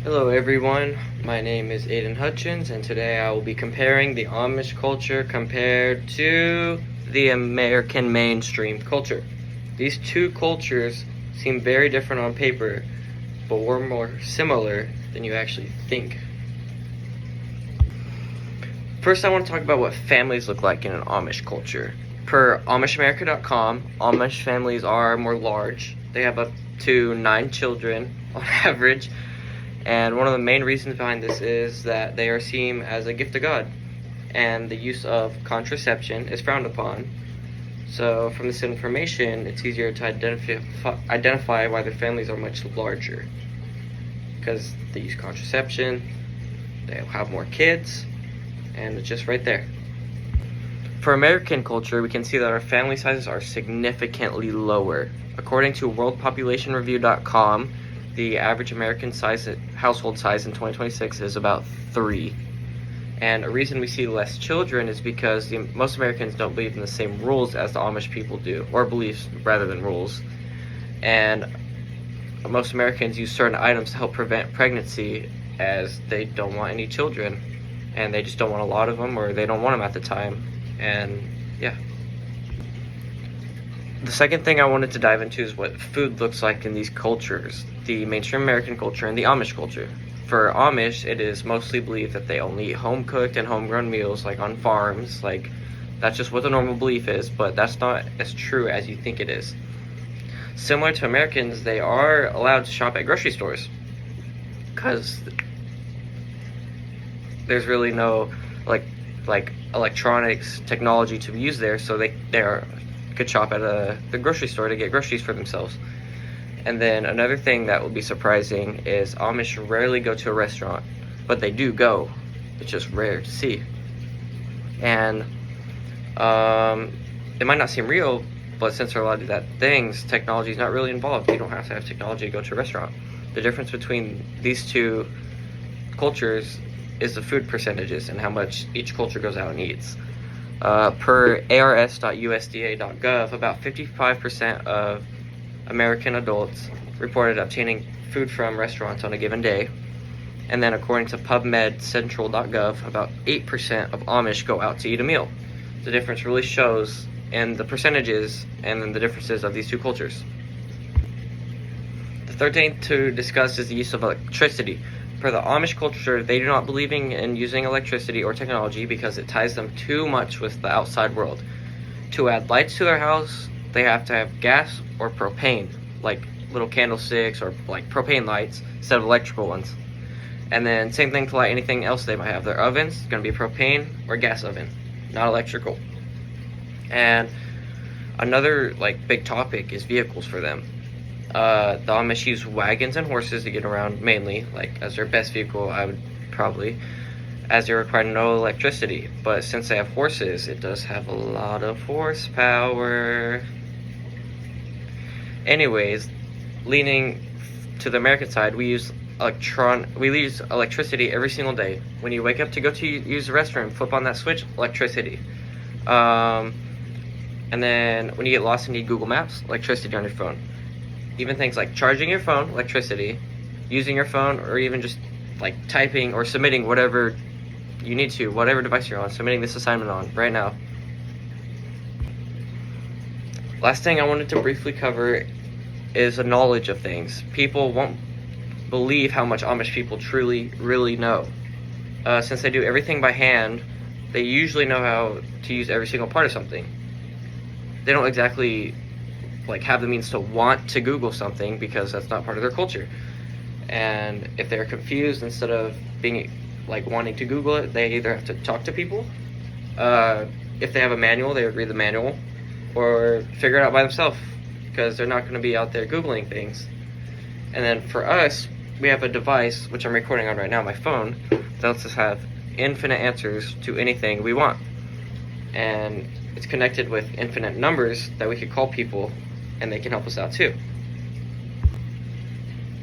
Hello everyone, my name is Aiden Hutchins, and today I will be comparing the Amish culture compared to the American mainstream culture. These two cultures seem very different on paper, but we're more similar than you actually think. First, I want to talk about what families look like in an Amish culture. Per AmishAmerica.com, Amish families are more large. They have up to 9 children on average. And one of the main reasons behind this is that they are seen as a gift of God, and the use of contraception is frowned upon. So from this information, it's easier to identify why their families are much larger, because they use contraception, they have more kids, and it's just right there. For American culture, we can see that our family sizes are significantly lower. According to worldpopulationreview.com, the average American household size in 2026 is about 3. And a reason we see less children is because most Americans don't believe in the same rules as the Amish people do, or beliefs rather than rules. And most Americans use certain items to help prevent pregnancy, as they don't want any children, and they just don't want a lot of them, or they don't want them at the time. And yeah. The second thing I wanted to dive into is what food looks like in these cultures, the mainstream American culture and the Amish culture. For Amish, it is mostly believed that they only eat home-cooked and homegrown meals, like on farms. Like, that's just what the normal belief is, but that's not as true as you think it is. Similar to Americans, they are allowed to shop at grocery stores, because there's really no like electronics technology to use there, so they could shop at the grocery store to get groceries for themselves. And then another thing that will be surprising is Amish rarely go to a restaurant, but they do go. It's just rare to see. And it might not seem real, but since there are a lot of that things, technology is not really involved. You don't have to have technology to go to a restaurant. The difference between these two cultures is the food percentages and how much each culture goes out and eats. Per ars.usda.gov, about 55% of American adults reported obtaining food from restaurants on a given day. And then according to PubMedCentral.gov, about 8% of Amish go out to eat a meal. The difference really shows in the percentages and in the differences of these two cultures. The third thing to discuss is the use of electricity. For the Amish culture, they do not believe in using electricity or technology because it ties them too much with the outside world. To add lights to their house, they have to have gas or propane, like little candlesticks or like propane lights instead of electrical ones. And then same thing to light anything else they might have. Their oven's going to be propane or gas oven, not electrical. And another big topic is vehicles for them. The Amish use wagons and horses to get around mainly, as their best vehicle, I would probably, as they require no electricity. But since they have horses, it does have a lot of horsepower. Anyways, leaning to the American side, we use electricity every single day. When you wake up to go to use the restroom, flip on that switch, electricity. And then when you get lost and need Google Maps, electricity on your phone. Even things like charging your phone, electricity, using your phone, or even just typing or submitting whatever you need to, whatever device you're on, submitting this assignment on right now. Last thing I wanted to briefly cover is a knowledge of things. People won't believe how much Amish people truly, really know. Since they do everything by hand, they usually know how to use every single part of something. They don't exactly have the means to want to Google something because that's not part of their culture. And if they're confused, instead of being wanting to Google it, they either have to talk to people. If they have a manual, they would read the manual or figure it out by themselves, because they're not going to be out there Googling things. And then for us, we have a device, which I'm recording on right now, my phone, that lets us have infinite answers to anything we want. And it's connected with infinite numbers that we could call people, and they can help us out too.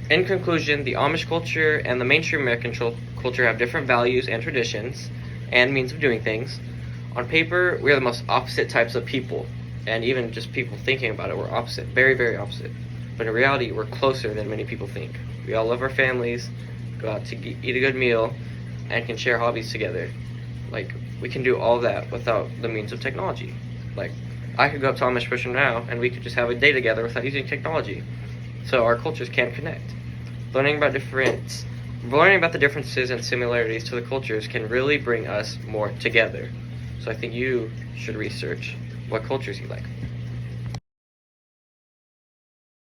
In conclusion, the Amish culture and the mainstream American culture have different values and traditions and means of doing things. On paper, we are the most opposite types of people, and even just people thinking about it, we're opposite, very, very opposite. But in reality, we're closer than many people think. We all love our families, go out to eat a good meal, and can share hobbies together. Like, we can do all that without the means of technology. Like, I could go up to Amish person now, and we could just have a day together without using technology. So our cultures can connect. Learning about the differences and similarities to the cultures can really bring us more together. So I think you should research what cultures you like.